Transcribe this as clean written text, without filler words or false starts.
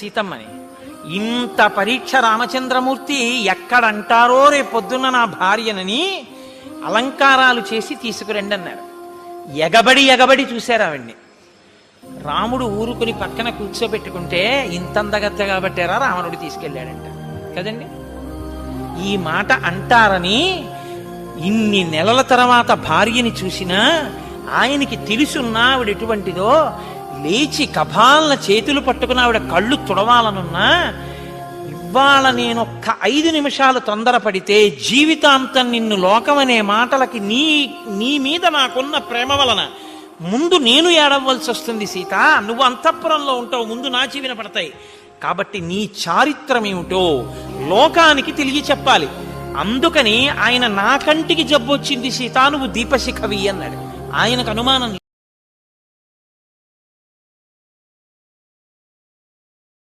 సీతమ్మని ఇంత పరీక్ష రామచంద్రమూర్తి ఎక్కడంటారో రేపొద్దున్న నా భార్యనని అలంకారాలు చేసి తీసుకురండి అన్నారు. ఎగబడి ఎగబడి చూశారు ఆవిడ్ని. రాముడు ఊరుకుని పక్కన కూర్చోబెట్టుకుంటే ఇంతందగత్తగా పట్టారా రావణుడు తీసుకెళ్ళాడంట కదండి. ఈ మాట అంటారని ఇన్ని నెలల తర్వాత భార్యని చూసినా ఆయనకి తెలుసున్నా ఆవిడ ఎటువంటిదో, లేచి కపాలన చేతులు పట్టుకుని ఆవిడ కళ్ళు తుడవాలనున్నా, ఇవాళ నేనొక్క 5 నిమిషాలు తొందరపడితే జీవితాంతం నిన్ను లోకమనే మాటలకి నీ మీద నాకున్న ప్రేమ వలన ముందు నేను ఏడవలసి వస్తుంది సీత. నువ్వు అంతఃపురంలో ఉంటావు, ముందు నా చెవిన పడతాయి. కాబట్టి నీ చారిత్రం ఏమిటో లోకానికి తెలియ చెప్పాలి. అందుకని ఆయన నా కంటికి జబ్బు వచ్చింది సీత, నువ్వు దీపశిఖవి అన్నాడు. ఆయనకు అనుమానం